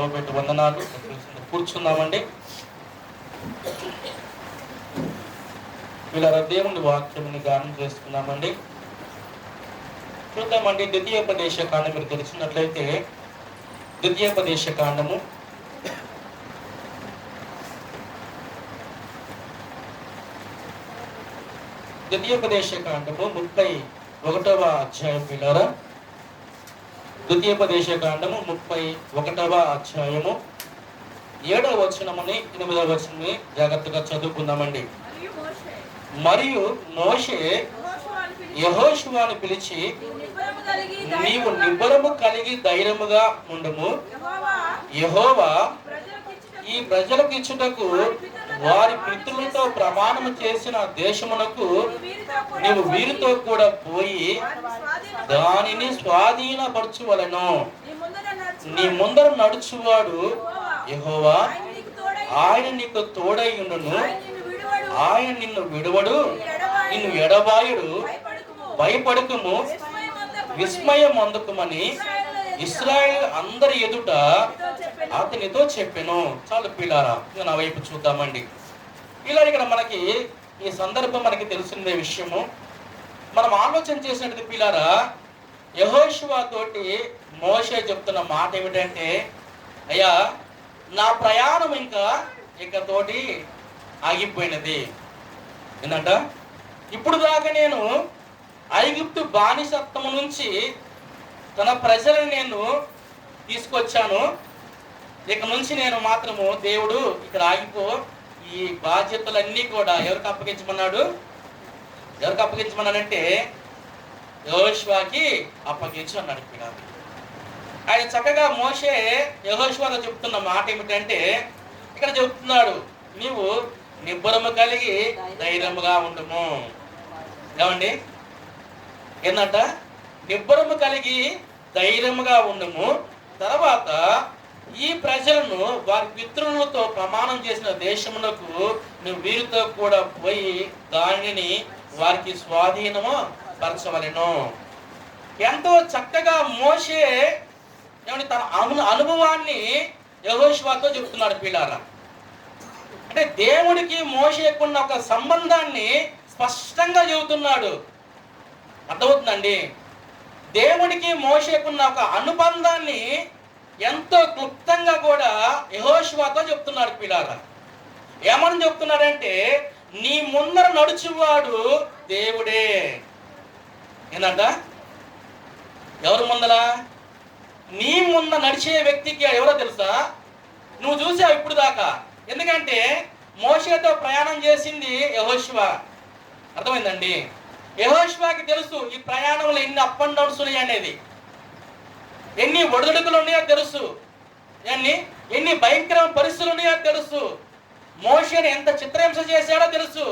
పెట్టి వందనాలు. కూర్చుందామండి. ఇలా దేవుని వాక్యముని గానం చేసుకున్నామండి. చూద్దామండి. ద్వితీయోపదేశ కాండం మీరు తెలిసినట్లయితే ద్వితీయోపదేశ కాండము 31వ అధ్యాయం పిల్లరా. ద్వితీయోపదేశ కాండము 31వ అధ్యాయము 7వ వచనముని 8వ వచనముని జాగ్రత్తగా చదువుకుందామండి. మరియు మోషే యెహోషువను పిలిచి, నీవు నిబ్బరము కలిగి ధైర్యముగా ఉండుము. యెహోవా ఈ ప్రజలకు ఇచ్చుటకు వారి పితరులతో ప్రమాణము చేసిన దేశమునకు నీవు వీరితో కూడా పోయి దానిని స్వాధీనపరచువలెను. నీ ముందర నడుచువాడు యెహోవా, ఆయన నీకు తోడై ఉండును. ఆయన నిన్ను విడువడు, నిన్ను ఎడబాయుడు. భయపడకుము, విస్మయం అందుకుమని ఇశ్రాయేలు అందరి ఎదుట అతనితో చెప్పెను. చాలు పిల్లారా, నా వైపు చూద్దామండి. ఇలా ఇక్కడ మనకి ఈ సందర్భం మనకి తెలిసిన విషయము. మనం ఆలోచన చేసినట్టు పిల్లారా, యెహోషువ తోటి మోషే చెప్తున్న మాట ఏమిటంటే, అయ్యా నా ప్రయాణం ఇక తోటి ఆగిపోయినది. ఏంటంట, ఇప్పుడు దాకా నేను ఐగుప్తు బానిసత్వము నుంచి తన ప్రజలను నేను తీసుకొచ్చాను. ఇక నుంచి నేను మాత్రము దేవుడు ఇక్కడ ఆగిపో, ఈ బాధ్యతలన్నీ కూడా ఎవరికి అప్పగించమన్నాడు? ఎవరికి అప్పగించమన్నాడంటే యెహోషువకి అప్పగించు అన్నాడు. ఆయన చక్కగా మోషే యెహోషువతో చెప్తున్న మాట ఏమిటంటే, ఇక్కడ చెప్తున్నాడు, నీవు నిబ్బరము కలిగి ధైర్యముగా ఉండుము. ఏమండి, ఏంటంట? నిబ్బరము కలిగి ధైర్యముగా ఉండుము. తర్వాత ఈ ప్రజలను వారి పితరులతో ప్రమాణం చేసిన దేశమునకు నువ్వు వీరితో కూడా పోయి దానిని వారికి స్వాధీనము పరచవలెను. ఎంతో చక్కగా మోషే తన అనుభవాన్ని యెహోషువతో చెప్తున్నాడు పిల్లారా. అంటే దేవుడికి మోషేకున్న ఒక సంబంధాన్ని స్పష్టంగా చెబుతున్నాడు. అర్థమవుతుందండి? దేవుడికి మోషేకున్న ఒక అనుబంధాన్ని ఎంతో క్లుప్తంగా కూడా యెహోషువతో చెప్తున్నాడు పిల్లారా. ఏమని చెప్తున్నాడంటే, నీ ముందర నడుచువాడు దేవుడే. ఏంటంట? ఎవరు ముందర? నీ ముందర నడిచే వ్యక్తికి ఎవరో తెలుసా? నువ్వు చూసావు ఇప్పుడు దాకా. ఎందుకంటే మోషేతో ప్రయాణం చేసింది యెహోషువ. అర్థమైందండి? యెహోషువకి తెలుసు ఈ ప్రయాణంలో ఎన్ని అప్ అండ్ డౌన్స్ ఉన్నాయి అనేది, ఎన్ని ఒడిదుడుకులు ఉన్నాయో తెలుసు, ఎన్ని భయంకరమైన పరిస్థితులు ఉన్నాయో తెలుసు. మోషేని ఎంత చిత్రహింస చేశాడో తెలుసు,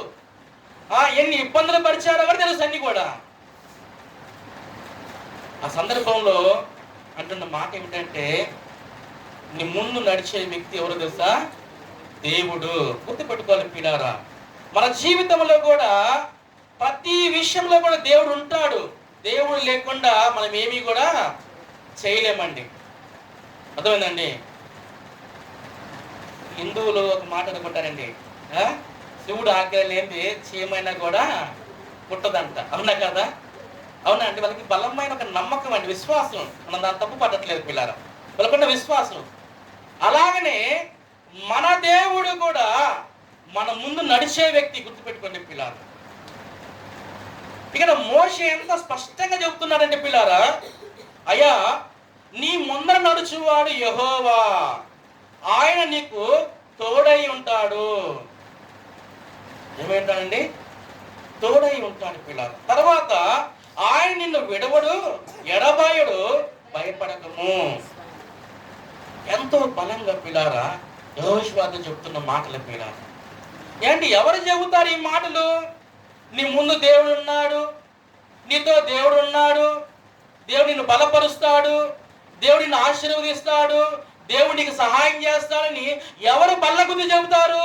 ఎన్ని ఇబ్బందులు పరిచారో కూడా తెలుసు. అన్ని కూడా ఆ సందర్భంలో అంటున్న మాట ఏమిటంటే, నీ ముందు నడిచే వ్యక్తి ఎవరో తెలుసా? దేవుడు. గుర్తుపెట్టుకోవాలి పిల్లారా. మన జీవితంలో కూడా ప్రతి విషయంలో కూడా దేవుడు ఉంటాడు. దేవుడు లేకుండా మనం ఏమీ కూడా చేయలేమండి. అర్థమైందండి? హిందువులు ఒక మాట అనుకుంటారండి, శివుడు ఆజ్ఞ లేనిది చీమైనా కూడా పుట్టదంట. అవునా కదా? అవునా అండి? వాళ్ళకి బలమైన ఒక నమ్మకం అండి, విశ్వాసం. మనం దాన్ని తప్పు పట్టట్లేదు పిల్లారా, వాళ్ళకున్న విశ్వాసం. అలాగనే మన దేవుడు కూడా మన ముందు నడిచే వ్యక్తి. గుర్తుపెట్టుకోండి పిల్లారా. ఇక్కడ మోషే ఎంత స్పష్టంగా చెబుతున్నాడంటే పిల్లారా, అయ్యా నీ ముందర నడుచువాడు యెహోవా, ఆయన నీకు తోడై ఉంటాడు. ఏమంటాడండి? తోడై ఉంటాడు పిల్లారా. తర్వాత ఆయన నిన్ను విడవడు, ఎడబాయుడు. భయపడకము. ఎంతో బలంగా పిల్లారా యెహోషువతో చెప్తున్న మాటలు పిల్లారా. ఏంటి, ఎవరు చెబుతారు ఈ మాటలు? నీ ముందు దేవుడు ఉన్నాడు, నీతో దేవుడు ఉన్నాడు, దేవుడు నిన్ను బలపరుస్తాడు, దేవుడు నిన్ను ఆశీర్వదిస్తాడు, దేవుడు నీకు సహాయం చేస్తాడని ఎవరు బల్లగుద్ది చెబుతారు?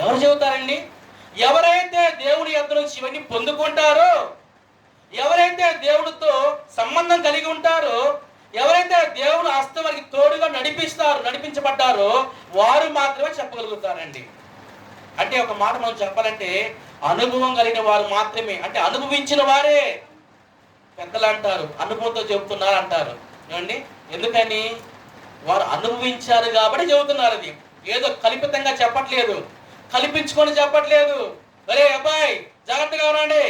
ఎవరు చెబుతారండి? ఎవరైతే దేవుడి యొద్ద నుంచి ఇవన్నీ పొందుకుంటారో, ఎవరైతే దేవుడితో సంబంధం కలిగి ఉంటారో, ఎవరైతే దేవుడు హస్తం వారికి తోడుగా నడిపించబడ్డారో వారు మాత్రమే చెప్పగలుగుతారండి. అంటే ఒక మాట మనం చెప్పాలంటే అనుభవం కలిగిన వారు మాత్రమే, అంటే అనుభవించిన వారే పెద్దలు అంటారు, అనుభవంతో చెబుతున్నారు అంటారు. ఏమండి, ఎందుకని? వారు అనుభవించారు కాబట్టి చెబుతున్నారు. అది ఏదో కల్పితంగా చెప్పట్లేదు, కల్పించుకొని చెప్పట్లేదు. అరే అబ్బాయి జాగ్రత్తగా ఉండండి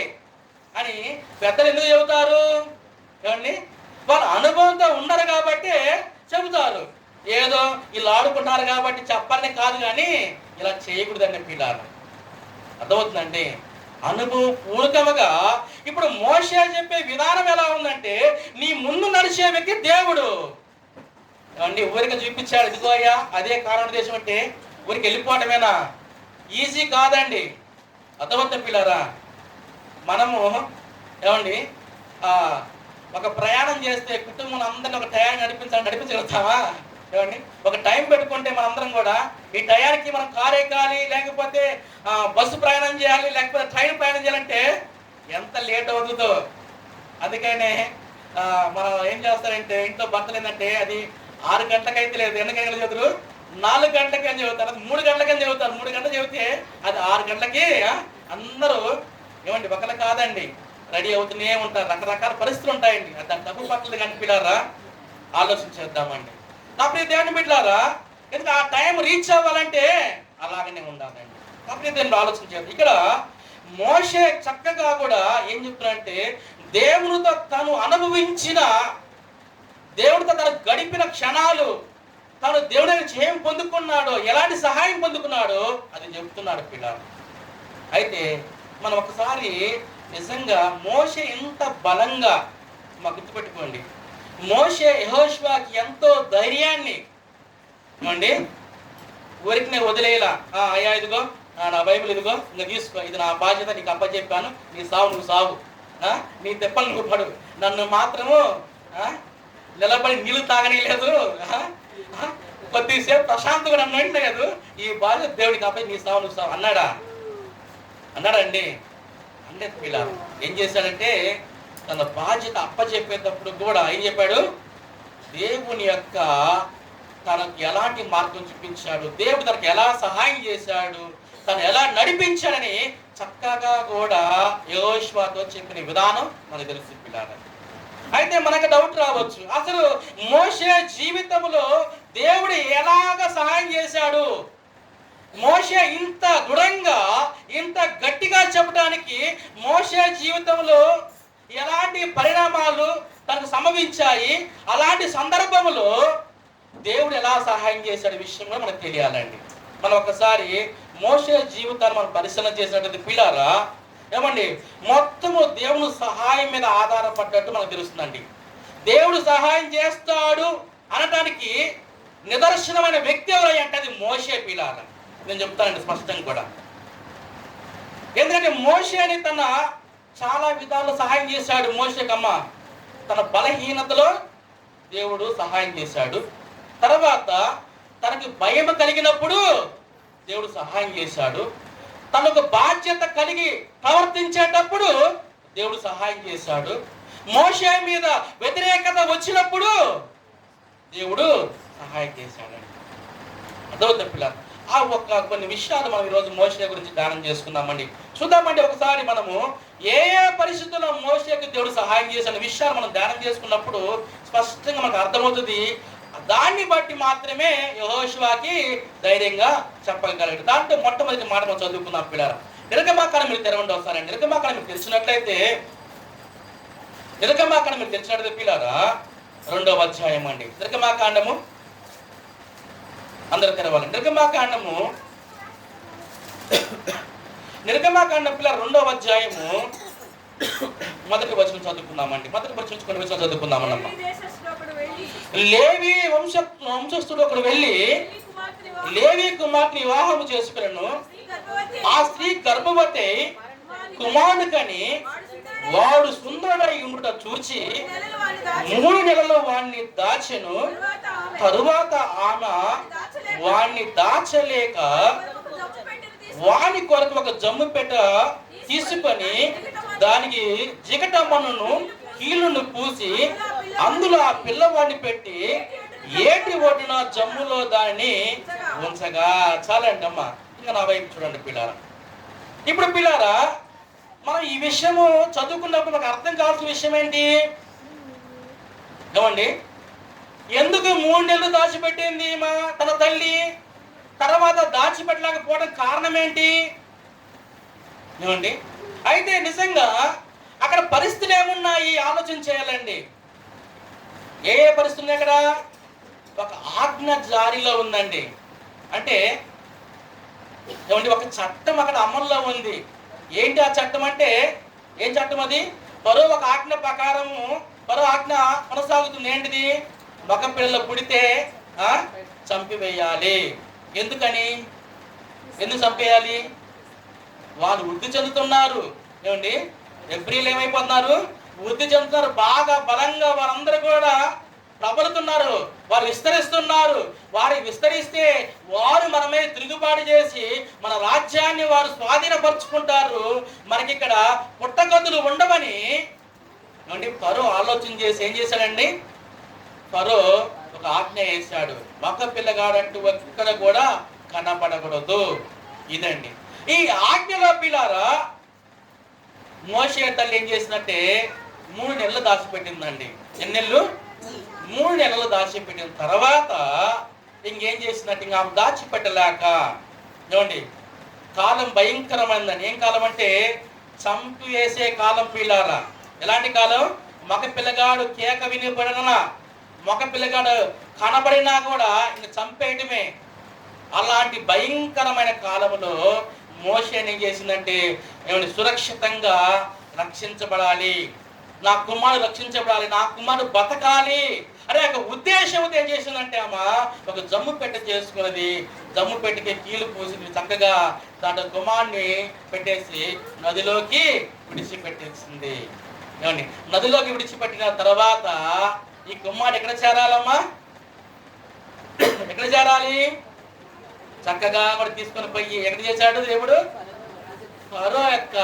అని పెద్దలు ఎందుకు చెబుతారు? ఏమండి, వాళ్ళు అనుభవంతో ఉండరు కాబట్టి చెబుతారు. ఏదో ఇలా ఆడుకుంటారు కాబట్టి చెప్పాలని కాదు, కానీ ఇలా చేయకూడదండి పిల్లలు. అర్థమవుతుందండి? అనుభవపూర్వకంగా ఇప్పుడు మోషే చెప్పే విధానం ఎలా ఉందంటే, నీ ముందు నడిచే వ్యక్తి దేవుడు. ఏమండి, ఊరికి చూపించాడు, ఇదిగో అయ్యా అదే కారణ దేశం అంటే ఊరికి వెళ్ళిపోవటమేనా? ఈజీ కాదండి. అర్థమవుతుంది పిల్లరా? మనము ఏమండి ఒక ప్రయాణం చేస్తే కుటుంబం అందరినీ ఒక టయాన్ని నడిపించగలుగుతామా? ఏమండి, ఒక టైం పెట్టుకుంటే మనందరం కూడా ఈ టయానికి మనం కారు ఎక్కాలి, లేకపోతే బస్సు ప్రయాణం చేయాలి, లేకపోతే ట్రైన్ ప్రయాణం చేయాలంటే ఎంత లేట్ అవుతుందో. అందుకనే మనం ఏం చేస్తారంటే, ఇంట్లో భర్తలు ఏంటంటే అది 6 గంటలకైతే లేదు, ఎన్ని గంటలు చదువుతారు? 4 గంటలకి అని చదువుతారు, అది 3 గంటలకి అని చదువుతారు. 3 గంటలు చదివితే అది 6 గంటలకి అందరూ ఏమండి ఒకళ్ళు కాదండి రెడీ అవుతూనే ఉంటారు. రకరకాల పరిస్థితులు ఉంటాయండి. దాని తప్పు పట్టలేదు కానీ పిల్లారా ఆలోచించేద్దామండి. కాబట్టి దేవుని బిడ్డలారా, ఎందుకంటే ఆ టైం రీచ్ అవ్వాలంటే అలాగనే ఉండాలండి. కాబట్టి దేవుని ఆలోచించారు. ఇక్కడ మోషే చక్కగా కూడా ఏం చెప్తున్నారంటే, దేవునితో తను అనుభవించిన, దేవుడితో తను గడిపిన క్షణాలు, తను దేవుడి నుంచి ఏం పొందుకున్నాడో, ఎలాంటి సహాయం పొందుకున్నాడో అది చెప్తున్నాడు పిల్లలు. అయితే మనం ఒకసారి నిజంగా మోషే ఎంత బలంగా, మాకు గుర్తుపెట్టుకోండి, మోషే యెహోషువకి ఎంతో ధైర్యాన్ని ఏమండి ఊరికి నేను వదిలేలా, అయ్యా ఇదిగో నా బైబిల్ ఇదిగో ఇంకా తీసుకో, ఇది నా బాధ్యత, నీకు అప్పచెప్పాను, నీ సావు నువ్వు సావు, నీ తెప్పలు నువ్వు పడు, నన్ను మాత్రము నిలబడి నీళ్ళు తాగనీయలేదు, కొద్దిసేపు ప్రశాంతంగా నన్ను అంటలేదు, ఈ బాధ్యత దేవుడికి అబ్బాయి నీ సావు నువ్వు సావు అన్నాడండి. అంటే పిల్ల ఏం చేశాడంటే, తన బాధ్యత అప్పచెప్పేటప్పుడు కూడా ఏం చెప్పాడు? దేవుని యొక్క తనకు ఎలాంటి మార్గం చూపించాడు, దేవుడు తనకు ఎలా సహాయం చేశాడు, తను ఎలా నడిపించాడని చక్కగా కూడా యెహోషువతో చెప్పిన విధానం మనకు తెలుసు పిల్లలు. అయితే మనకు డౌట్ రావచ్చు, అసలు మోషే జీవితంలో దేవుడు ఎలాగ సహాయం చేశాడు? మోషే ఇంత దృఢంగా, ఇంత గట్టిగా చెప్పడానికి మోషే జీవితంలో ఎలాంటి పరిణామాలు తనకు సంభవించాయి? అలాంటి సందర్భంలో దేవుడు ఎలా సహాయం చేశాడు విషయం కూడా మనకు తెలియాలండి. మనం ఒకసారి మోషే జీవితాన్ని మనం పరిశీలన చేసినట్టు పిల్లారా, ఏమండి మొత్తము దేవుని సహాయం మీద ఆధారపడ్డట్టు మనకు తెలుస్తుందండి. దేవుడు సహాయం చేస్తాడు అనటానికి నిదర్శనమైన వ్యక్తి ఎవరంటే అది మోషే పిల్లారా. నేను చెప్తానండి స్పష్టంగా కూడా. ఎందుకంటే మోషేని తన చాలా విధాలు సహాయం చేశాడు. మోషేకమ్మ తన బలహీనతలో దేవుడు సహాయం చేశాడు. తర్వాత తనకి భయం కలిగినప్పుడు దేవుడు సహాయం చేశాడు. తనకు బాధ్యత కలిగి ప్రవర్తించేటప్పుడు దేవుడు సహాయం చేశాడు. మోషే మీద వ్యతిరేకత వచ్చినప్పుడు దేవుడు సహాయం చేశాడండి. అదవుతుంది పిల్లలు. కొన్ని విషయాలు మనం ఈరోజు మోషే గురించి ధ్యానం చేసుకుందామండి. చూద్దామండి ఒకసారి మనము ఏ పరిస్థితుల్లో మోషేకి దేవుడు సహాయం చేసిన విషయాలు మనం ధ్యానం చేసుకున్నప్పుడు స్పష్టంగా మనకు అర్థమవుతుంది. దాన్ని బట్టి మాత్రమే యెహోషువకి ధైర్యంగా చెప్పగలడు. దాంట్లో మొట్టమొదటి మాట మనం చదువుకున్నాం పిల్లలు. నిర్గమాకాండం మీరు తెరవండి ఒకసారి. నిర్గమాకాండం మీకు తెలిసినట్లయితే పిల్లరా 2వ అధ్యాయం అండి. నిర్గమాకాండము అందరూ తెరవాలి. నిర్గమాకాండం పిల్లలు 2వ అధ్యాయము మొదటి వచనం చదువుకుందామండి. మొదటి వచనం చదువుకుందామన్నమ్మ. లేవి వంశస్థుడు ఒకడు వెళ్ళి లేవి కుమార్తెని వివాహము చేసుకులను. ఆ స్త్రీ గర్భవతి కుమారుడు కని వాడు సుందరుడై ఉండుట చూచి 3 నెలలు వాణ్ణి దాచెను. తరువాత ఆమె వాణ్ణి దాచలేక వాని కొరకు ఒక జమ్ము పెట్ట తీసుకొని దానికి జిగటమ్మను కీలును పూసి అందులో ఆ పిల్లవాడిని పెట్టి ఏటి ఒడ్డున జమ్ములో దాన్ని ఉంచగా. చాలండి అమ్మా, ఇంకా నా వైపు చూడండి పిల్లారా. ఇప్పుడు పిల్లారా, మనం ఈ విషయము చదువుకున్నప్పుడు మనకు అర్థం కావాల్సిన విషయం ఏంటి ఏమండి? ఎందుకు 3 నెలలు దాచిపెట్టింది మా తన తల్లి, తర్వాత దాచిపెట్టలేకపోవడం కారణం ఏంటి ఏమండి? అయితే నిజంగా అక్కడ పరిస్థితులు ఏమున్నాయి ఆలోచన చేయాలండి. ఏ పరిస్థితులు? అక్కడ ఒక ఆజ్ఞ జారీలో ఉందండి. అంటే ఏమండి, ఒక చట్టం అక్కడ అమల్లో ఉంది. ఏంటి ఆ చట్టం అంటే? ఏం చట్టం అది? మరో ఒక ఆజ్ఞ ప్రకారము మరో ఆజ్ఞ కొనసాగుతుంది. ఏంటిది? మగ పిల్లలు పుడితే చంపివేయాలి. ఎందుకని? ఎందుకు చంపేయాలి? వాళ్ళు వృద్ధి చెందుతున్నారు ఏమండి. ఎబ్రిల్ ఏమైపోతున్నారు? వృద్ధి చెందుతున్నారు. బాగా బలంగా వారందరూ కూడా ప్రబలుతున్నారు, వారు విస్తరిస్తున్నారు. వారు విస్తరిస్తే వారు మన మీద తిరుగుబాటు చేసి మన రాజ్యాన్ని వారు స్వాధీనపరుచుకుంటారు. మనకి ఇక్కడ పుట్టగతులు ఉండవని ఏమండి ఫరో ఆలోచన చేసి ఏం చేశాడండి? ఫరో ఒక ఆజ్ఞ వేశాడు, మగ పిల్లగాడంటూ ఎక్కడ కూడా కనపడకూడదు. ఇదండి ఈ ఆజ్ఞలో పిల్లారా. మోషే తల్లి ఏం చేసినట్టే 3 నెలలు దాచిపెట్టిందండి. ఎన్ని నెలలు? 3 నెలలు దాచిపెట్టిన తర్వాత ఇంకేం చేసినట్టు, ఇంకా దాచిపెట్టలేక ఏమండి కాలం భయంకరమైందని. ఏం కాలం అంటే? చంపి వేసే కాలం పిల్లారా. ఎలాంటి కాలం? మగ పిల్లగాడు కేక వినిపడినా, మగ పిల్లగాడు కనబడినా కూడా ఇంక చంపేయటమే. అలాంటి భయంకరమైన కాలంలో మోషే ఏం చేసిందంటే, ఏమంటే సురక్షితంగా రక్షించబడాలి, నా కుమారుడు రక్షించబడాలి, నా కుమారుడు బతకాలి అనే ఒక ఉద్దేశంతో ఏం చేసిందంటే అమ్మా ఒక జమ్ము పెట్టె చేసుకున్నది. జమ్ము పెట్టెకి కీలు పూసి చక్కగా దాంట్లో కుమారుని పెట్టేసి నదిలోకి విడిచిపెట్టేసింది. ఏమండి, నదిలోకి విడిచిపెట్టిన తర్వాత ఈ కుమారుడు ఎక్కడ చేరాలమ్మా? ఎక్కడ చేరాలి? చక్కగా కూడా తీసుకొని పోయి ఎక్కడ చేశాడు దేవుడు? ఫరో యొక్క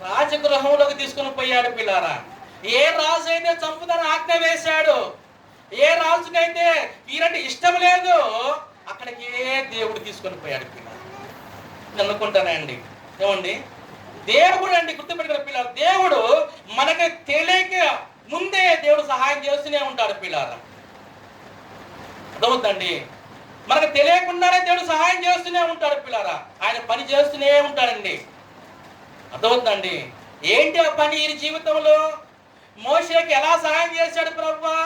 రాజగృహంలోకి తీసుకొని పోయాడు పిల్లారా. ఏ రాజు అయితే చంపుదని ఆజ్ఞ వేశాడు, ఏ రాజుకైతే వీరంటే ఇష్టం లేదు, అక్కడికి దేవుడు తీసుకొని పోయాడు పిల్లారా. అనుకుంటానండి ఏమండి, దేవుడు అండి గుర్తుపెట్టుకున్న పిల్లలు, దేవుడు మనకి తెలియక ముందే దేవుడు సహాయం చేస్తూనే ఉంటాడు పిల్లారా. అర్థమవుతుందండి? మనకు తెలియకుండానే దేవుడు సహాయం చేస్తూనే ఉంటాడు పిల్లారా. ఆయన పని చేస్తూనే ఉంటాడండి. అర్థమవుతుందండి? ఏంటి ఆ పని ఈ జీవితంలో? మోషేకి ఎలా సహాయం చేశాడు ప్రభువా?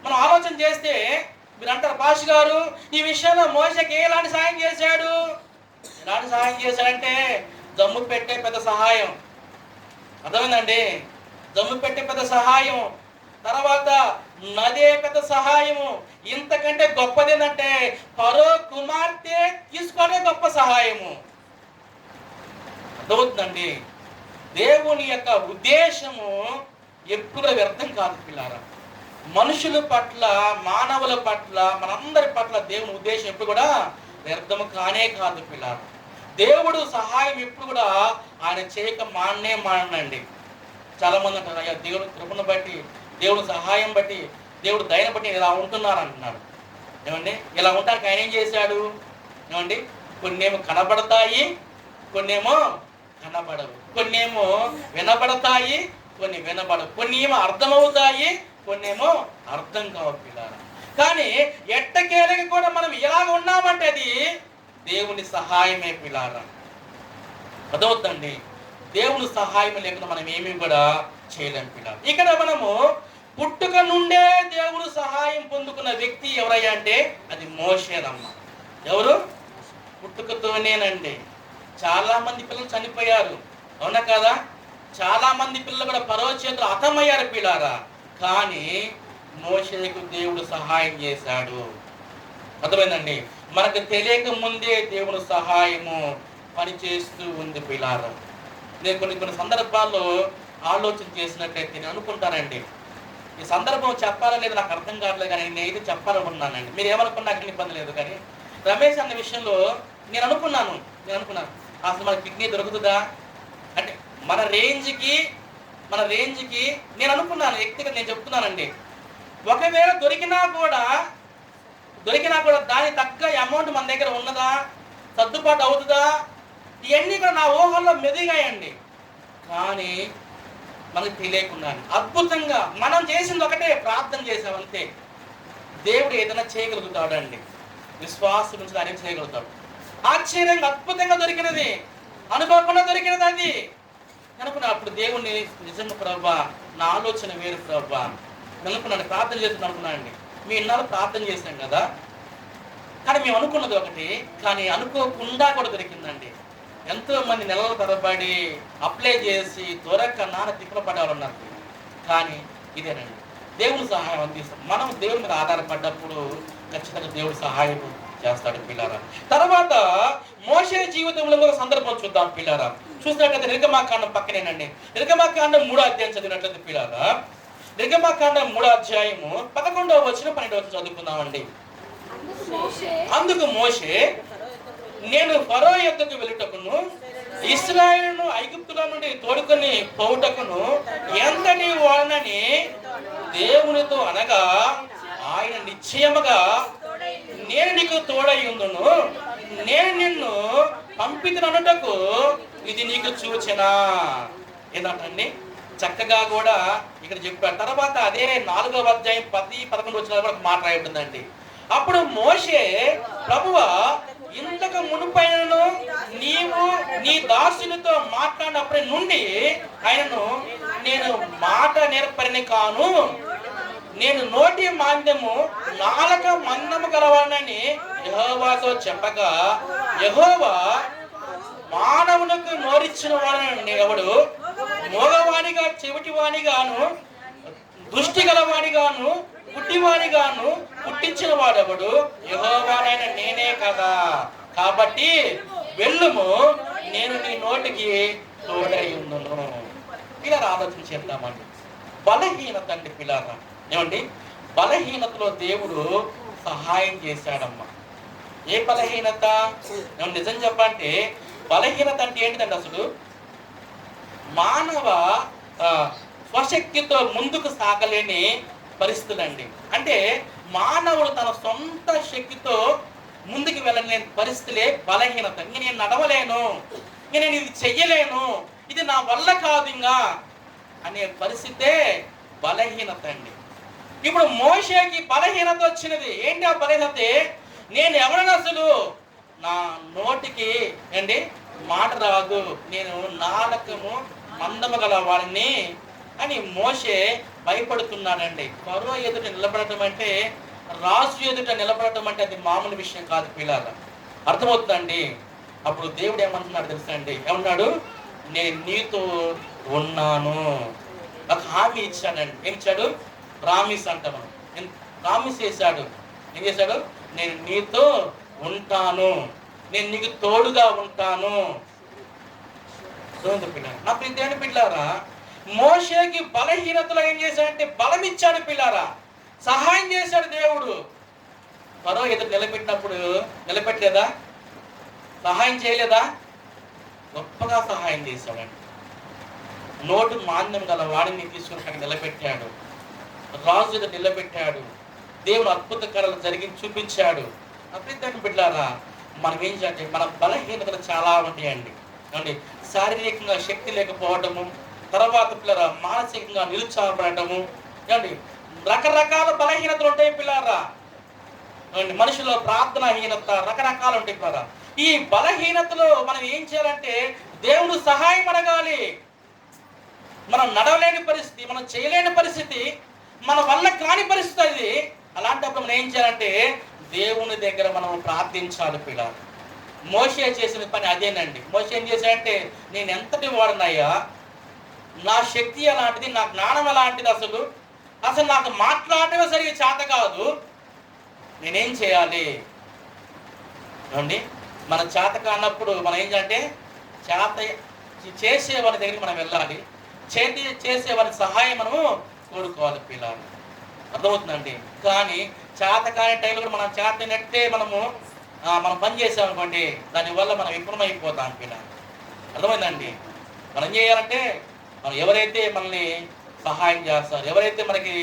మనం ఆలోచన చేస్తే మీరు అంటారు, పాష్ గారు ఈ విషయంలో మోషేకి ఎలాంటి సహాయం చేశాడు? ఎలాంటి సహాయం చేశాడంటే జమ్ము పెట్టే పెద్ద సహాయం. అర్థమైందండి? జమ్ము పెట్టే పెద్ద సహాయం, తర్వాత నదే పెద్ద సహాయము. ఇంతకంటే గొప్పది ఏంటంటే ఫరో కుమార్తె తీసుకోవడే గొప్ప సహాయము. అర్థమవుతుందండి? దేవుని యొక్క ఉద్దేశము ఎప్పుడు వ్యర్థం కాదు పిల్లారా. మనుషుల పట్ల, మానవుల పట్ల, మనందరి పట్ల దేవుని ఉద్దేశం ఎప్పుడు కూడా వ్యర్థము కానే కాదు పిల్లారా. దేవుడు సహాయం ఎప్పుడు కూడా ఆయన చేయక మానండి. చాలా మంది అంటారు, అయ్యా దేవుడు కృపను బట్టి, దేవుడు సహాయం బట్టి, దేవుడు దయను బట్టి ఇలా ఉంటున్నారు అంటున్నాడు. ఏమండి, ఇలా ఉండడానికి ఆయన ఏం చేశాడు? ఏమండి, కొన్నేమో కనబడతాయి, కొన్నేమో కనబడవు, కొన్నేమో వినబడతాయి, కొన్ని వినబడవు, కొన్ని ఏమో అర్థమవుతాయి, కొన్నేమో అర్థం కావు పిల్లారా. కానీ ఎట్టకేలకి కూడా మనం ఎలాగ ఉన్నామంటే అది దేవుని సహాయమే పిల్లారా. అదవుతుందండి, దేవుని సహాయం లేకుండా మనం ఏమీ కూడా చేయలేం పిల్లారా. ఇక్కడ మనము పుట్టుక నుండే దేవుడు సహాయం పొందుకున్న వ్యక్తి ఎవరయ్యా అంటే అది మోషేనమ్మ. ఎవరు? పుట్టుకతోనేనండి. చాలా మంది పిల్లలు చనిపోయారు, అవునా కదా? చాలా మంది పిల్లలు కూడా ఫరో చేతులు హతమయ్యారు పిల్లారా. కానీ మోషేకు దేవుడు సహాయం చేశాడు. అర్థమైందండి? మనకు తెలియక ముందే దేవుడు సహాయము పనిచేస్తూ ఉంది పిల్లారా. నేను కొన్ని సందర్భాల్లో ఆలోచన చేసినట్లయితే నేను అనుకుంటానండి, ఈ సందర్భం చెప్పాలా లేదు నాకు అర్థం కావట్లేదు, కానీ నేను ఏది చెప్పాలనుకున్నానండి. మీరు ఏమనుకున్నా నాకు ఇబ్బంది లేదు. కానీ రమేష్ అన్న విషయంలో నేను అనుకున్నాను అసలు మనకి కిడ్నీ దొరుకుతుందా అంటే మన రేంజ్కి మన రేంజ్కి నేను అనుకున్నాను, వ్యక్తిగత నేను చెప్తున్నానండి. ఒకవేళ దొరికినా కూడా దానికి తగ్గ అమౌంట్ మన దగ్గర ఉన్నదా, సర్దుబాటు అవుతుందా, ఇవన్నీ కూడా నా ఊహల్లో మెదిగాయండి. కానీ మనకు తెలియకుండా అద్భుతంగా మనం చేసింది ఒకటే, ప్రార్థన చేసామంతే. దేవుడు ఏదైనా చేయగలుగుతాడండి, విశ్వాసం నుంచి ఆయన చేయగలుగుతాడు. ఆశ్చర్యంగా అద్భుతంగా దొరికినది, అనుకోకుండా దొరికినది అది అనుకున్నా. అప్పుడు దేవుణ్ణి నిజంగా ప్రభా నా ఆలోచన వేరు ప్రభా అనుకున్నాను, ప్రార్థన చేస్తున్నాను అనుకున్నానండి. మీ ఇన్నాళ్ళు ప్రార్థన చేశాం కదా, కానీ మేము అనుకున్నది ఒకటి, కానీ అనుకోకుండా కూడా దొరికిందండి. ఎంతో మంది నెలల తరబడి అప్లై చేసి దొరక్క నాన్న తిప్పల పడేవాళ్ళు ఉన్నారు. కానీ ఇదేనండి, దేవుని సహాయం అందిస్తాం. మనం దేవుని మీద ఆధారపడ్డప్పుడు ఖచ్చితంగా దేవుడు సహాయం చేస్తాడు పిల్లారా. తర్వాత మోషే జీవితంలో ఒక సందర్భం చూద్దాం పిల్లారా. చూసినట్లయితే నిర్గమాకాండం పక్కనేనండి. నిర్గమాకాండం 3వ అధ్యాయం చదివినట్లయితే పిల్లారా, నిర్గమాకాండం 3వ అధ్యాయము 11వ వచనం 12వ వచనం చదువుకుందామండి. అందుకు మోషే, నేను ఫరో యొద్దకు వెళ్ళుటకును ఇశ్రాయేలును ఐగుప్తుల నుండి తోడుకొని పోవుటకును ఎంతటి వాడనని దేవునితో అనగా, ఆయన నిశ్చయముగా నేను నీకు తోడై ఉందును, నేను నిన్ను పంపితుననుటకు ఇది నీకు సూచన. ఏంటండి చక్కగా కూడా ఇక్కడ చెప్పారు. తర్వాత అదే 4వ అధ్యాయం 10-11 వచ్చిన కూడా మాట రాయబడిందండి. అప్పుడు మోషే, ప్రభువా ఇంతకు మునుపైనను నీవు నీ దాసునితో మాట్లాడినప్పటి నుండి ఆయనను నేను మాట నేర్పరిని కాను, నేను నోటి మాంద్యము నాలుక మందము గలవానని యెహోవాతో చెప్పగా, యెహోవా మానవునికి నోరిచ్చిన వాడని ఎవడు, మోగవాణిగా చెవిటివాణిగాను దృష్టి గలవాడిగాను గుడ్డివాడిగాను పుట్టించిన వాడెవడు, యెహోవానైన నేనే కదా, కాబట్టి వెళ్ళుము, నేను నీ నోటికి తోడై ఉందును. ఇలా ఆలోచన చేద్దామండి. బలహీనత అంటే పిల్లరా, ఏమండి బలహీనతలో దేవుడు సహాయం చేశాడమ్మా. ఏ బలహీనత? నిజం చెప్పంటే బలహీనత అంటే ఏంటిదండి? అసలు మానవ స్వశక్తితో ముందుకు సాగలేని పరిస్థితులండి. అంటే మానవుడు తన సొంత శక్తితో ముందుకు వెళ్ళలేని పరిస్థితులే బలహీనత. ఇంక నేను నడవలేను, ఇంక నేను ఇది చెయ్యలేను, ఇది నా వల్ల కాదు ఇంకా అనే పరిస్థితే బలహీనత అండి. ఇప్పుడు మోషేకి బలహీనత వచ్చినది. ఏంటి ఆ బలహీనత? నేను ఎవరైనా అసలు నా నోటికి ఏంటి మాట రాదు, నేను నాలుకము మందము గల వాడిని అని మోషే భయపడుతున్నాడండి. ఫరో ఎదుట నిలబడటం అంటే, రాజు ఎదుట నిలబడటం అంటే అది మామూలు విషయం కాదు పిల్లలు. అర్థమవుతుందండి. అప్పుడు దేవుడు ఏమంటున్నాడు తెలుసా అండి? ఏమన్నాడు? నేను నీతో ఉన్నాను. ఒక హామీ ఇచ్చాడండి. ఏం ఇచ్చాడు? ప్రామిస్ అంటాను. ప్రామిస్ చేశాడు. ఏం చేశాడు? నేను నీతో ఉంటాను, నేను నీకు తోడుగా ఉంటాను. పిల్లలు, నా ప్రియమైన పిల్లారా, మోషేకి బలహీనతలో ఏం చేశాడంటే బలం ఇచ్చాడు పిల్లారా, సహాయం చేశాడు దేవుడు. ఫరో ఎదురు నిలబెట్టినప్పుడు నిలబెట్టలేదా? సహాయం చేయలేదా? గొప్పగా సహాయం చేశాడండి. నోటు మాంద్యం గల వాడిని తీసుకుని అక్కడ నిలబెట్టాడు, రాజు ఎదురు నిలబెట్టాడు. దేవుడు అద్భుత కార్యాలు జరిగించి చూపించాడు. అప్రీతాన్ని బిడ్డారా, మనం ఏం చేయాలంటే మన బలహీనతలు చాలా ఉంటాయండి. అంటే శారీరకంగా శక్తి లేకపోవటము, తర్వాత పిల్లరా మానసికంగా నిరుత్సాహపడటము, ఏమండి రకరకాల బలహీనతలు ఉంటాయి పిల్లరా. మనుషుల ప్రార్థనాహీనత రకరకాలు ఉంటాయి పిల్లరా. ఈ బలహీనతలో మనం ఏం చేయాలంటే దేవుడు సహాయం అడగాలి. మనం నడవలేని పరిస్థితి, మనం చేయలేని పరిస్థితి, మన వల్ల కాని పరిస్థితి అది. అలాంటప్పుడు మనం ఏం చేయాలంటే దేవుని దగ్గర మనం ప్రార్థించాలి పిల్లలు. మోషే చేసిన పని అదేనండి. మోషే ఏం చేశాడంటే, నేను ఎంతటి వాడినయ్యా, నా శక్తి అలాంటిది, నా జ్ఞానం ఎలాంటిది, అసలు నాకు మాట్లాడటమే సరిగ్గా చేత కాదు, నేనేం చేయాలి అండి? మన చేత కానప్పుడు మనం ఏం చేయాలంటే చేత చేసేవారి దగ్గరికి మనం వెళ్ళాలి, చేసేవారి సహాయం మనము కోరుకోవాలి పిల్లలు. అర్థమవుతుందండి. కానీ చేత కాని టైంలో కూడా మనం చేత నెట్టే మనం పని చేసామనుకోండి, దానివల్ల మనం విఫలమైపోతాం పిల్లలు. అర్థమైందండి. మనం ఏం చేయాలంటే మనం ఎవరైతే మనల్ని సహాయం చేస్తారు, ఎవరైతే మనకి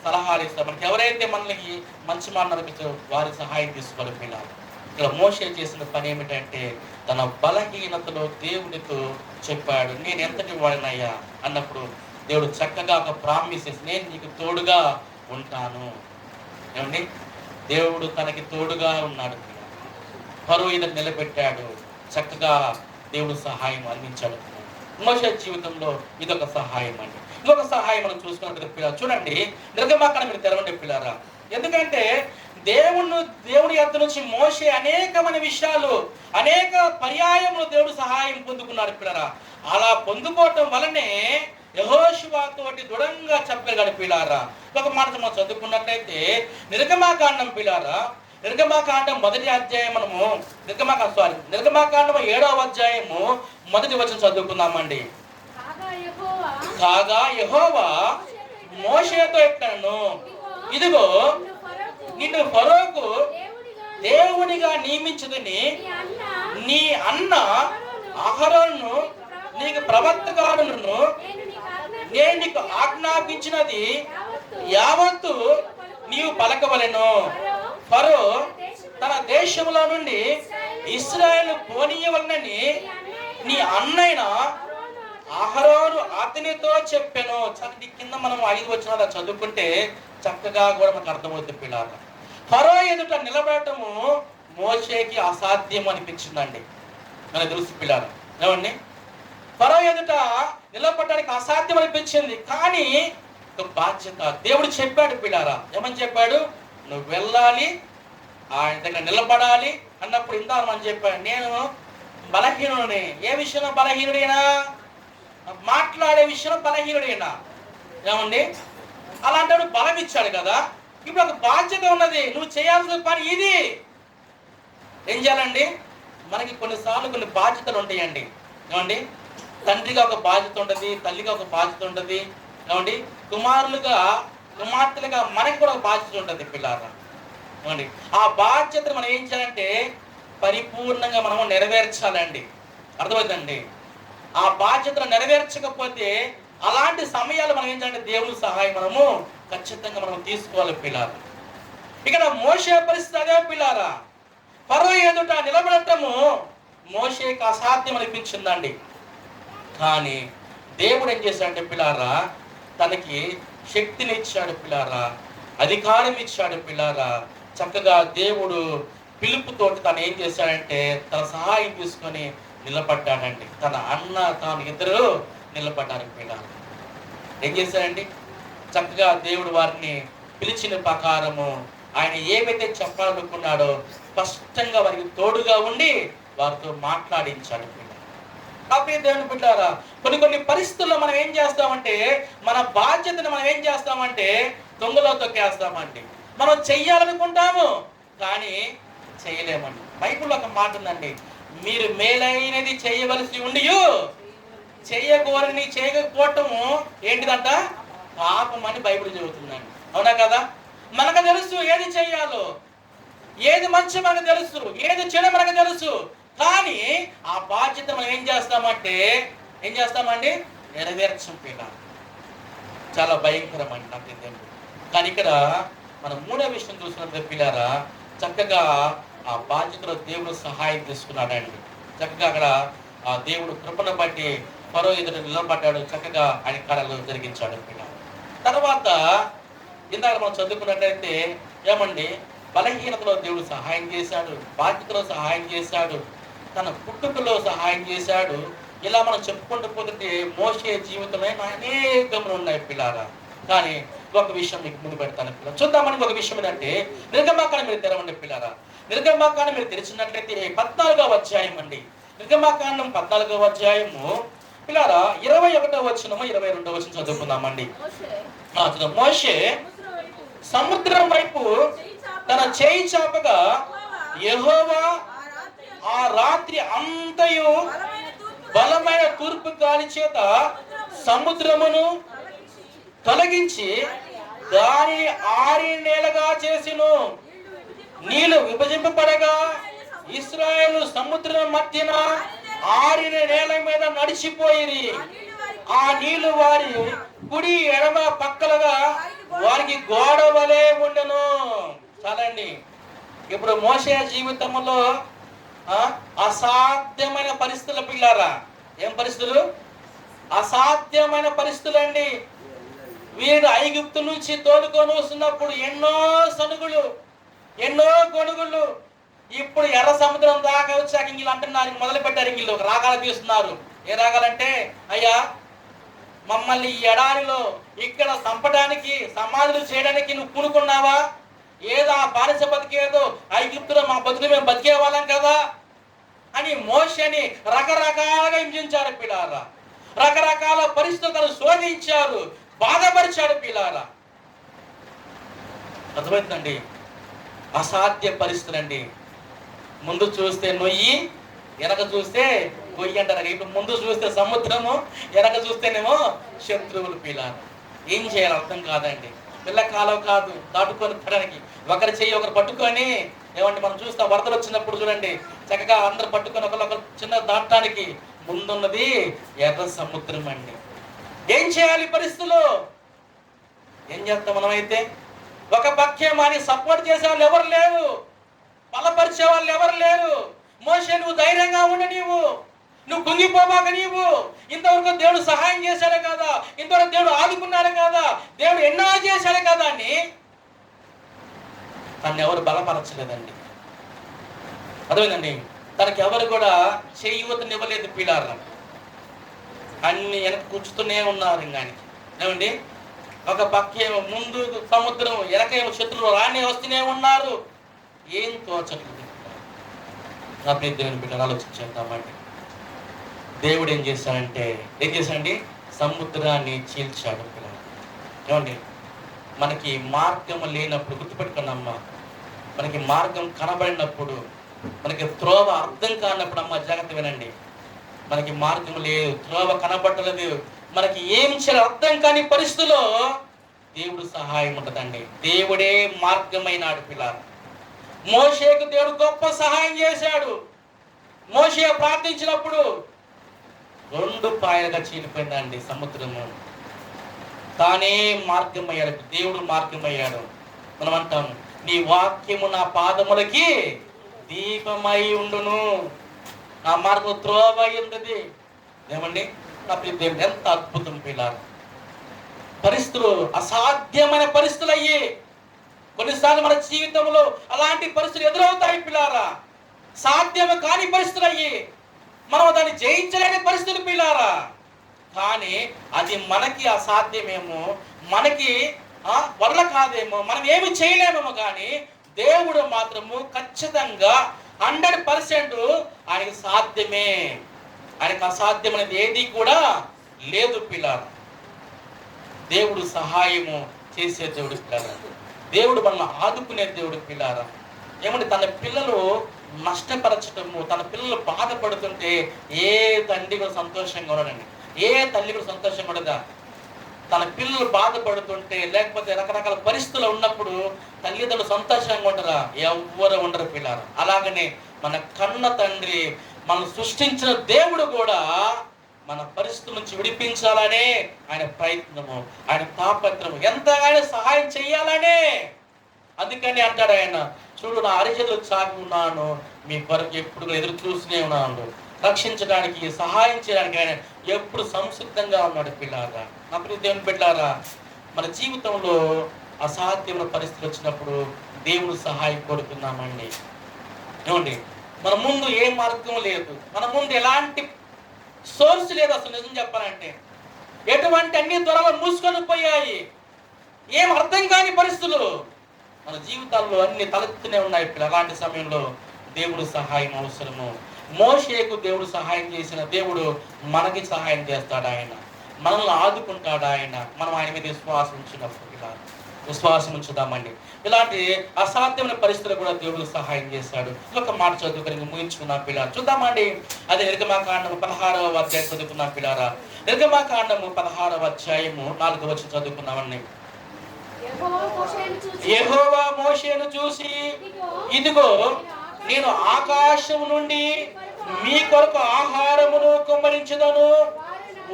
సలహాలు ఇస్తారు, మనకి ఎవరైతే మనకి మంచి మాట నడిపిస్తారో వారి సహాయం తీసుకోవాలి పిల్లలు. ఇక్కడ మోషే చేసిన పని ఏమిటంటే తన బలహీనతలో దేవునితో చెప్పాడు, నేను ఎంతటి వాడినయ్యా అన్నప్పుడు దేవుడు చక్కగా ఒక ప్రామిస్ చేసి, నేను నీకు తోడుగా ఉంటాను. ఏమండి, దేవుడు తనకి తోడుగా ఉన్నాడు. ఫరో ఎదుట నిలబెట్టాడు, చక్కగా దేవుడు సహాయం అందించాడు. మోషే జీవితంలో ఇదొక సహాయం అండి. ఇంకొక సహాయం మనం చూసుకున్నట్టు పిల్లలు చూడండి, నిర్గమాకాండం మీరు తెరవండి పిల్లారా. ఎందుకంటే దేవుడి యొద్ద నుంచి మోషే అనేకమైన విషయాలు, అనేక పర్యాయములు దేవుడు సహాయం పొందుకున్నాడు పిల్లరా. అలా పొందుకోవటం వలనే యెహోషువ తోటి దృఢంగా చెప్పగలిగాడు పిల్లారా. ఒక మాట మనం చదువుకున్నట్లయితే నిర్గమాకాండం పిల్లారా, నిర్గమాకాండం మొదటి అధ్యాయం మనము నిర్గమాకాండం 7వ అధ్యాయము మొదటి వచనం చదువుకుందామండి. కాగా యెహోవా మోషేతో ఇట్లను, ఇదిగో నిన్ను ఫరోకు దేవునిగా నియమించుదని నీ అన్న అహరోను నీకు ప్రవక్తగాడును నేను నీకు ఆజ్ఞాపించినది యావత్తు నీవు పలకవలెను. ఫరో తన దేశంలో నుండి ఇశ్రాయేలు పోనీయవలనని నీ అన్నైన అహరోను అతనితో చెప్పాను. చక్కటి కింద మనం 5 వచనాలు చదువుకుంటే చక్కగా కూడా మనకు అర్థమవుతుంది పిల్లలు. ఫరో ఎదుట నిలబడటము మోషేకి అసాధ్యం అనిపించిందండి. మనకు తెలుసు పిల్లలు, ఏమండి, ఫరో ఎదుట నిలబడటానికి అసాధ్యం అనిపించింది. కానీ ఒక బాధ్యత దేవుడు చెప్పాడు పిల్లారా. ఏమని చెప్పాడు? నువ్వు వెళ్ళాలి, ఆయన దగ్గర నిలబడాలి అన్నప్పుడు ఇందాక మనం చెప్పాడు, నేను బలహీనుడిని. ఏ విషయంలో బలహీనుడైనా? మాట్లాడే విషయంలో బలహీనుడైనా. ఏమండి, అలాంటి బలం ఇచ్చాడు కదా. ఇప్పుడు ఒక బాధ్యత ఉన్నది, నువ్వు చేయాల్సిన పని ఇది. ఏం చేయాలండి? మనకి కొన్నిసార్లు కొన్ని బాధ్యతలు ఉంటాయండి. ఏమండి, తండ్రిగా ఒక బాధ్యత ఉంటుంది, తల్లిగా ఒక బాధ్యత ఉంటుంది. ఏమండి, కుమార్తెలుగా మనకి కూడా ఒక బాధ్యత ఉంటుంది పిల్లలు. ఏమండి, ఆ బాధ్యతను మనం ఏం చేయాలంటే పరిపూర్ణంగా మనము నెరవేర్చాలండి. అర్థమవుతుందండి? ఆ బాధ్యతను నెరవేర్చకపోతే అలాంటి సమయాలు మనం ఏం చేయాలంటే దేవుని సహాయం మనము ఖచ్చితంగా మనం తీసుకోవాలి పిల్లలు. ఇక్కడ మోషే పరిస్థితి అదే పిల్లారా. ఫరో ఎదుట నిలబడటము మోషేకి అసాధ్యం అనిపించిందండి. కానీ దేవుడు ఏం చేశాడంటే పిల్లారా, తనకి శక్తిని ఇచ్చాడు పిల్లారా, అధికారం ఇచ్చాడు పిల్లారా. చక్కగా దేవుడు పిలుపుతోటి తను ఏం చేశాడంటే తన సహాయం తీసుకొని నిలబడ్డాడండి. తన అన్న తాను ఇద్దరు నిలబడ్డారు పిల్లలు. ఏం చేశాడండి? చక్కగా దేవుడు వారిని పిలిచిన ప్రకారము ఆయన ఏమైతే చెప్పాలనుకున్నాడో స్పష్టంగా వారికి తోడుగా ఉండి వారితో మాట్లాడించాడు పిల్లలు. కాబట్టి దేవుని బిడ్డారా, కొన్ని పరిస్థితుల్లో మనం ఏం చేస్తామంటే మన బాధ్యతను మనం ఏం చేస్తామంటే దొంగలో తొక్కేస్తామండి. మనం చెయ్యాలనుకుంటాము కానీ చేయలేమండి. బైబిల్లో ఒక మాట ఉందండి, మీరు మేలైనది చేయవలసి ఉండి చేయకూరని చేయకపోవటము ఏంటిదంట? పాపం అని బైబిల్ చెబుతుందండి. అవునా కదా? మనకు తెలుసు ఏది చెయ్యాలో, ఏది మంచి మనకు తెలుసు, ఏది చెడు మనకు తెలుసు. కానీ ఆ బాధ్యత మనం ఏం చేస్తామండి నెరవేర్చం పిల్లలు. చాలా భయంకరం అండి నాకు తెలియదు. కానీ ఇక్కడ మనం 3వ విషయం చూసినప్పుడు పిల్లారా, చక్కగా ఆ బాధ్యతలో దేవుడు సహాయం తీసుకున్నాడండి. చక్కగా అక్కడ ఆ దేవుడు కృపను బట్టి ఫరో ఎదుట నిలబడ్డాడు, చక్కగా ఆయన కార్యాలు జరిగించాడు పిల్లలు. తర్వాత ఇందాక మనం చదువుకున్నట్లయితే ఏమండి, బలహీనతలో దేవుడు సహాయం చేశాడు, బాధ్యతలో సహాయం చేశాడు, తన పుట్టుకలో సహాయం చేశాడు. ఇలా మనం చెప్పుకుంటూ పోతుంటే మోషే జీవితంలో అనేకములు ఉన్నాయి పిల్లారా. కానీ ఒక విషయం మీకు ముందు పెడతాను పిల్లలు, చూద్దామని. ఒక విషయం ఏంటంటే నిర్గమాకాండం మీరు తెరవండి పిల్లారా. నిర్గమాకాండం మీరు తెరిచినట్లయితే 14వ అధ్యాయం అండి. నిర్గమాకాండం 14వ అధ్యాయము పిల్లారా 21వ వచనము 22వ వచనం చదువుకుందామండి. మోషే సముద్రం వైపు తన చేయి చాపగా యెహోవా ఆ రాత్రి అంతయు బలమైన తూర్పు గాలి చేత సముద్రమును తొలగించి దాని 6 నేలగా చేసిను. నీళ్లు విభజింపబడగా ఇశ్రాయేలు సముద్రం మధ్యన 6 నేల మీద నడిచిపోయిరి. ఆ నీళ్లు వారి కుడి ఎడమ పక్కలుగా వారికి గోడ వలె ఉండెను. చాలండి. ఇప్పుడు మోషే జీవితంలో అసాధ్యమైన పరిస్థితులు పిల్లారా. ఏం పరిస్థితులు? అసాధ్యమైన పరిస్థితులు అండి. వీడు ఐగుప్తు నుంచి తోలుకొని వస్తున్నప్పుడు ఎన్నో సనుగులు, ఎన్నో గొడుగులు. ఇప్పుడు ఎర్ర సముద్రం దాకా వచ్చాక ఇంగిలు అంటున్నారు, మొదలు పెట్టారు. ఇంగిలు ఒక రాగాలు తీస్తున్నారు. ఏ రాగాలంటే, అయ్యా మమ్మల్ని ఈ ఎడారిలో ఇక్కడ చంపడానికి, సమాధులు చేయడానికి నువ్వు పూనుకున్నావా? ఏదో ఆ బానిస బతికేదో ఐగుప్తులో మా బతుకులు మేము బతికే వాళ్ళం కదా అని మోషేని రకరకాలుగా హింసించారు పిల్లారా. రకరకాల పరిస్థితులను శోధించారు, బాధపరిచాడు పిల్లారా. అర్థమవుతుందండి? అసాధ్య పరిస్థితులండి. ముందు చూస్తే నొయ్యి, వెనక చూస్తే గొయ్యి అంటారు. ఇప్పుడు ముందు చూస్తే సముద్రము, వెనక చూస్తేనేమో శత్రువులు పిల్లారా. ఏం చేయాలి అర్థం కాదండి. పిల్ల కాలం కాదు దాటుకొని పడడానికి. ఒకరి చెయ్యి ఒకరు పట్టుకొని, ఏమంటే మనం చూస్తాం వరదలు వచ్చినప్పుడు చూడండి, చక్కగా అందరు పట్టుకొని ఒకరు చిన్న దాటడానికి. ముందున్నది ఎర్ర సముద్రం అండి. ఏం చేయాలి పరిస్థితులు? ఏం చేస్తాం మనమైతే? ఒక పక్షం అని సపోర్ట్ చేసే వాళ్ళు ఎవరు లేరు, బలపరిచే వాళ్ళు ఎవరు లేరు. మోషే నువ్వు ధైర్యంగా ఉండ, నువ్వు కుంగిపోబాక. ఇంతవరకు దేవుడు సహాయం చేశాడు కదా, ఇంతవరకు దేవుడు ఆదుకున్నాడు కదా, దేవుడు ఎన్నో చేశాడు కదా అని తను ఎవరు బలపరచలేదండి. అర్థమైందండి? తనకి ఎవరు కూడా చేయూతనివ్వలేదు పిల్లారా. అన్ని వెనక కూర్చుతూనే ఉన్నారు. కానీ ఏమండి, ఒక పక్కేమో ముందు సముద్రం, వెనకేమో శత్రువులు రాని వస్తూనే ఉన్నారు. ఏం తోచట్లేదు. నా ప్రియ దేవుని బిడ్డలు ఆలోచించేద్దామండి. దేవుడు ఏం చేశాడండి? సముద్రాన్ని చీల్చాడు పిల్లలు. ఏమండి, మనకి మార్గం లేనప్పుడు గుర్తుపెట్టుకున్నమ్మా, మనకి మార్గం కనబడినప్పుడు, మనకి త్రోవ అర్థం కానప్పుడు అమ్మ జాగ్రత్త వినండి. మనకి మార్గం లేదు, త్రోవ కనబడలేదు, మనకి ఏం చేయాలి అర్థం కాని పరిస్థితుల్లో దేవుడు సహాయం ఉంటుందండి. దేవుడే మార్గమైనాడు పిల్లలు. మోషేకు దేవుడు గొప్ప సహాయం చేశాడు. మోషే ప్రార్థించినప్పుడు 2 పాయలుగా చీలిపోయిందండి సముద్రము. తానే మార్గమయ్యాడు, దేవుడు మార్గమయ్యాడు. మనం అంటాము, నీ వాక్యము నా పాదములకి దీపమై ఉండును, నా మార్గం త్రోవ ఉంటుంది. ఏమండి నా ప్రియ దేవుడు, ఎంత అద్భుతం పిల్లారు. పరిస్థితులు అసాధ్యమైన పరిస్థితులు అయ్యి కొన్నిసార్లు మన జీవితంలో అలాంటి పరిస్థితులు ఎదురవుతాయి పిల్లారా. సాధ్యము కాని పరిస్థితులు అయ్యి మనం దాన్ని జయించలేని పరిస్థితులు పిల్లారా. కానీ అది మనకి అసాధ్యమేమో, మనకి వల్ల కాదేమో, మనం ఏమి చేయలేమేమో, కానీ దేవుడు మాత్రము ఖచ్చితంగా 100% ఆయనకి సాధ్యమే. ఆయనకు అసాధ్యమైనది ఏది కూడా లేదు పిల్లారా. దేవుడు సహాయము చేసే దేవుడు పిల్లారా. దేవుడు మనల్ని ఆదుకునే దేవుడు పిల్లారా. ఏమంటే తన పిల్లలు నష్టపరచటము, తన పిల్లలు బాధపడుతుంటే ఏ తండ్రి కూడా సంతోషంగా ఉండడండి, ఏ తల్లి కూడా సంతోషంగా ఉండదా? తన పిల్లలు బాధపడుతుంటే, లేకపోతే రకరకాల పరిస్థితులు ఉన్నప్పుడు తల్లిదండ్రులు సంతోషంగా ఉండరా? ఎవ్వరు ఉండరు పిల్లారు. అలాగనే మన కన్న తండ్రి, మనం సృష్టించిన దేవుడు కూడా మన పరిస్థితుల నుంచి విడిపించాలనే ఆయన ప్రయత్నము, ఆయన తాపత్రము, ఎంతగానో సహాయం చేయాలనే. అందుకని అంటాడు ఆయన, చూడు నా అరిచేతులు చాపి ఉన్నాను, మీ కొరకు ఎప్పుడు ఎదురు చూస్తూనే ఉన్నాను, రక్షించడానికి సహాయం చేయడానికి ఆయన ఎప్పుడు సంసిద్ధంగా ఉన్నాడు పిల్లారా. నా ప్రియ దేవుని బిడ్డలారా, మన జీవితంలో అసాధ్యమైన పరిస్థితులు వచ్చినప్పుడు దేవుడు సహాయం కోరుతున్నామండి. ఏమండి, మన ముందు ఏ మార్గం లేదు, మన ముందు ఎలాంటి సోర్స్ లేదు. అసలు నిజం చెప్పాలంటే ఎటువంటి అన్ని త్వరలో మూసుకొని పోయాయి, ఏం అర్థం కాని పరిస్థితులు మన జీవితాల్లో అన్ని తలెత్తునే ఉన్నాయి. అలాంటి సమయంలో దేవుడు సహాయం అవసరము. మోషేకు దేవుడు సహాయం చేసిన దేవుడు మనకి సహాయం చేస్తాడు. ఆయన మనల్ని ఆదుకుంటాడు. ఆయన మనం ఆయన మీద విశ్వాసం ఉంచినప్పుడు, ఇలా విశ్వాసం ఉంచుదామండి. ఇలాంటి అసాధ్యమైన పరిస్థితులు కూడా దేవుడు సహాయం చేస్తాడు. ఒక మాట చదువుకొని ముగించుకున్నాం పిల్లలు. చూద్దామండి. అదే నిర్గమాకాండము 16వ అధ్యాయం చదువుకున్నాం పిల్లారా. నిర్గమాకాండము 16వ అధ్యాయము 4వ వచనం చదువుకున్నామండి. యెహోవా మోషేను చూసి, ఇదిగో నేను ఆకాశము నుండి మీ కొరకు ఆహారమును కుమ్మరించుదను,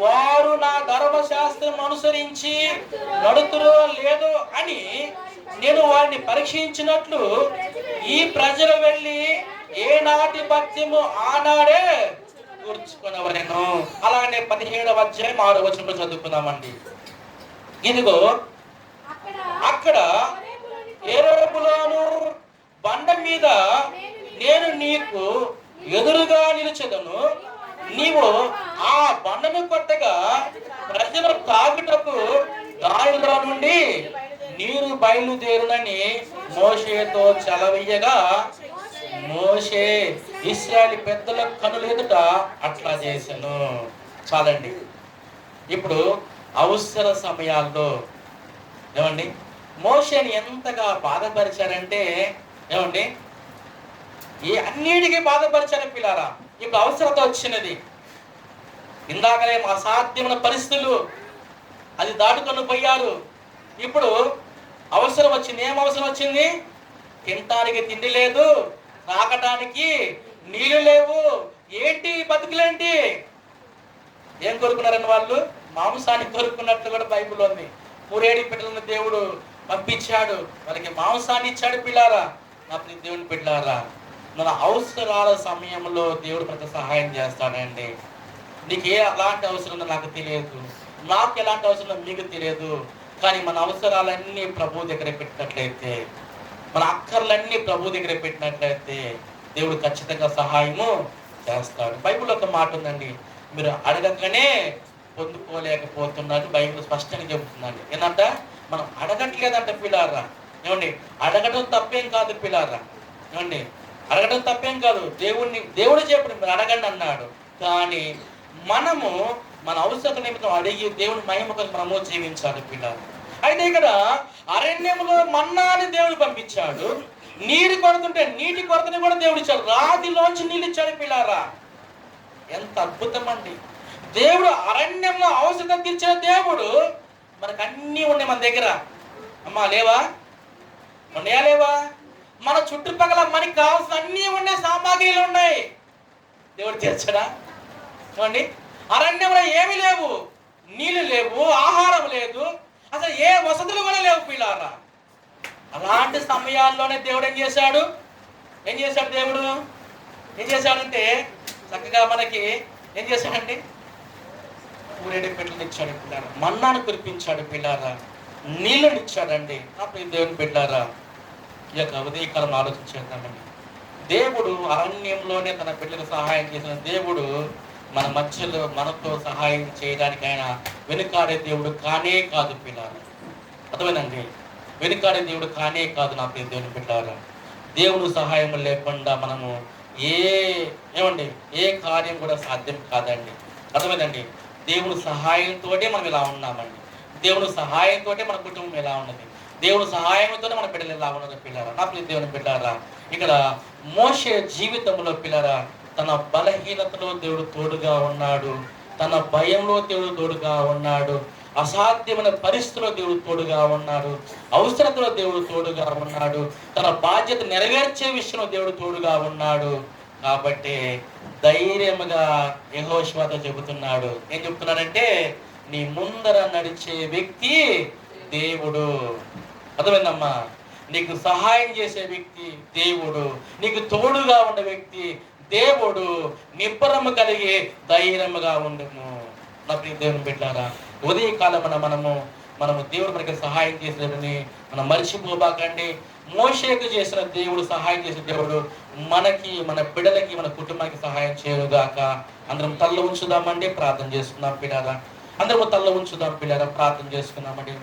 వారు నా ధర్మశాస్త్రం అనుసరించి నడుతురో లేదో అని నేను వారిని పరీక్షించినట్లు ఈ ప్రజలు వెళ్ళి ఏనాటి భక్త్యము ఆనాడే కూర్చుకునేవరేను. అలాగే 17వ అధ్యాయం 6వ వచనంలో చదువుకుందామండి. ఇదిగో అక్కడ హోరేబులోను బండ మీద నేను నీకు ఎదురుగా నిలిచెదను. నీవు ఆ బండను కొట్టగా ప్రజలు తాగుటకు దారిలో నుండి నీరు బయలుదేరునని మోషేతో చెలవీయగా మోషే ఇశ్రాయేలు పెద్దల కనుల ఎదుట అట్లా చేశాను. చాలండి. ఇప్పుడు అవసర సమయాల్లో ఏమండి మోషేని ఎంతగా బాధపరిచారంటే ఏమండి అన్నిటికీ బాధపరిచారు పిల్లారా. ఇప్పుడు అవసరత వచ్చినది. ఇందాకలే అసాధ్యమైన పరిస్థితులు అది దాటుకొని పోయారు. ఇప్పుడు అవసరం వచ్చింది. ఏం అవసరం వచ్చింది? తినటానికి తిండి లేదు, తాగటానికి నీళ్లు లేవు. ఏంటి బతుకులేంటి? ఏం కోరుకున్నారని వాళ్ళు మాంసాన్ని కోరుకున్నట్లు కూడా బైబిల్ ఉంది. పూరేడి పిల్లలను దేవుడు పంపించాడు, వాళ్ళకి మాంసాన్ని ఇచ్చాడు. పిల్లారా, నా దేవుని పిల్లారా, మన అవసరాల సమయంలో దేవుడు ప్రతి సహాయం చేస్తాడండి. నీకు ఎలాంటి అవసరం ఉందో నాకు తెలియదు, నాకు ఎలాంటి అవసరం మీకు తెలియదు. కానీ మన అవసరాలన్నీ ప్రభు దగ్గర పెట్టినట్లయితే, మన అక్కర్లన్నీ ప్రభు దగ్గర పెట్టినట్లయితే దేవుడు ఖచ్చితంగా సహాయము చేస్తాడు. బైబిల్ ఒక మాట ఉందండి, మీరు అడగకనే పొందుకోలేకపోతున్నారు. బైబిల్ స్పష్టంగా చెబుతుందండి. ఏంటంట మనం అడగట్లేదంట పిల్లారా. ఏమండి అడగడం తప్పేం కాదు పిల్లారా. ఏమండి అడగడం తప్పేం కాదు. దేవుడు చెప్పిన మీరు అడగండి అన్నాడు. కానీ మనము మన అవసరం నిమిత్తం అడిగి దేవుని మహిమ కోసం మనము జీవించాలి పిల్లారు. అయితే ఇక్కడ అరణ్యంలో మన్నాని దేవుడు పంపించాడు. నీరు కొడుతుంటే నీటి కొరతని కూడా దేవుడు ఇచ్చాడు. రాతిలోంచి నీళ్ళు ఇచ్చాడు పిల్లారా. ఎంత అద్భుతం అండి. దేవుడు అరణ్యంలో అవసరం తీర్చిన దేవుడు. మనకు అన్నీ ఉన్నాయి మన దగ్గర. అమ్మా లేవా? ఉన్నాయా లేవా? మన చుట్టుపక్కల మనకి కావాల్సిన అన్నీ ఉన్నాయి, సామాగ్రిలు ఉన్నాయి. దేవుడు తీర్చడా? చూడండి, అరణ్యంలో ఏమీ లేవు, నీళ్ళు లేవు, ఆహారం లేదు, అసలు ఏ వసతులు కూడా లేవు పిల్లారా. అలాంటి సమయాల్లోనే దేవుడు ఏం చేశాడు? దేవుడు ఏం చేశాడంటే చక్కగా మనకి ఏం చేశాడండి? పూరేడి పెట్టలు ఇచ్చాడు పిల్లారా, మన్నాను కురిపించాడు పిల్లారా, నీళ్ళని ఇచ్చాడండి. అప్పుడు దేవుని పెట్టారా. ఈ యొక్క ఉదయకాలం ఆలోచించేద్దామండి. దేవుడు అరణ్యంలోనే తన బిడ్డలకు సహాయం చేసిన దేవుడు మన మధ్యలో మనతో సహాయం చేయడానికి ఆయన వెనుకాడే దేవుడు కానే కాదు పిల్లారా. అర్థమైందండి? వెనుకాడే దేవుడు కానే కాదు నా ప్రియ దేవుని బిడ్డారా. దేవుడు సహాయం లేకుండా మనము ఏ కార్యం కూడా సాధ్యం కాదండి. అర్థమైందండి? దేవుడు సహాయంతోనే మనం ఇలా ఉన్నామండి. దేవుడు సహాయంతో మన కుటుంబం ఎలా ఉన్నది, దేవుడు సహాయంతోనే మన బిడ్డలు ఎలా ఉన్నది పిల్లారా. నా ప్రియ దేవుని బిడ్డారా, ఇక్కడ మోషే జీవితంలో పిల్లారా తన బలహీనతలో దేవుడు తోడుగా ఉన్నాడు, తన భయంలో దేవుడు తోడుగా ఉన్నాడు, అసాధ్యమైన పరిస్థితుల్లో దేవుడు తోడుగా ఉన్నాడు, అవసరతలో దేవుడు తోడుగా ఉన్నాడు, తన బాధ్యత నెరవేర్చే విషయంలో దేవుడు తోడుగా ఉన్నాడు. కాబట్టి ధైర్యముగా యెహోషువతో చెబుతున్నాడు. ఏం చెబుతున్నాడంటే నీ ముందర నడిచే వ్యక్తి దేవుడు. అర్థమైందమ్మా? నీకు సహాయం చేసే వ్యక్తి దేవుడు, నీకు తోడుగా ఉండే వ్యక్తి దేవుడు. నిబ్బరము కలిగి ధైర్యముగా ఉండము. నా ప్రియ దేవుని బిడ్డారా, ఉదయకాలమున మనము దేవుడు మనకి సహాయం చేసేదని మనం మర్చిపోబాకండి. మోషేకు చేసిన దేవుడు, సహాయం చేసిన దేవుడు మనకి, మన బిడ్డలకి, మన కుటుంబానికి సహాయం చేయనుగాక. అందరం తల్ల ఉంచుదామండి, ప్రార్థన చేసుకుందాం పిల్లారా. అందరము తల్ల ఉంచుదాం పిల్లారా, ప్రార్థన చేసుకుందామండి.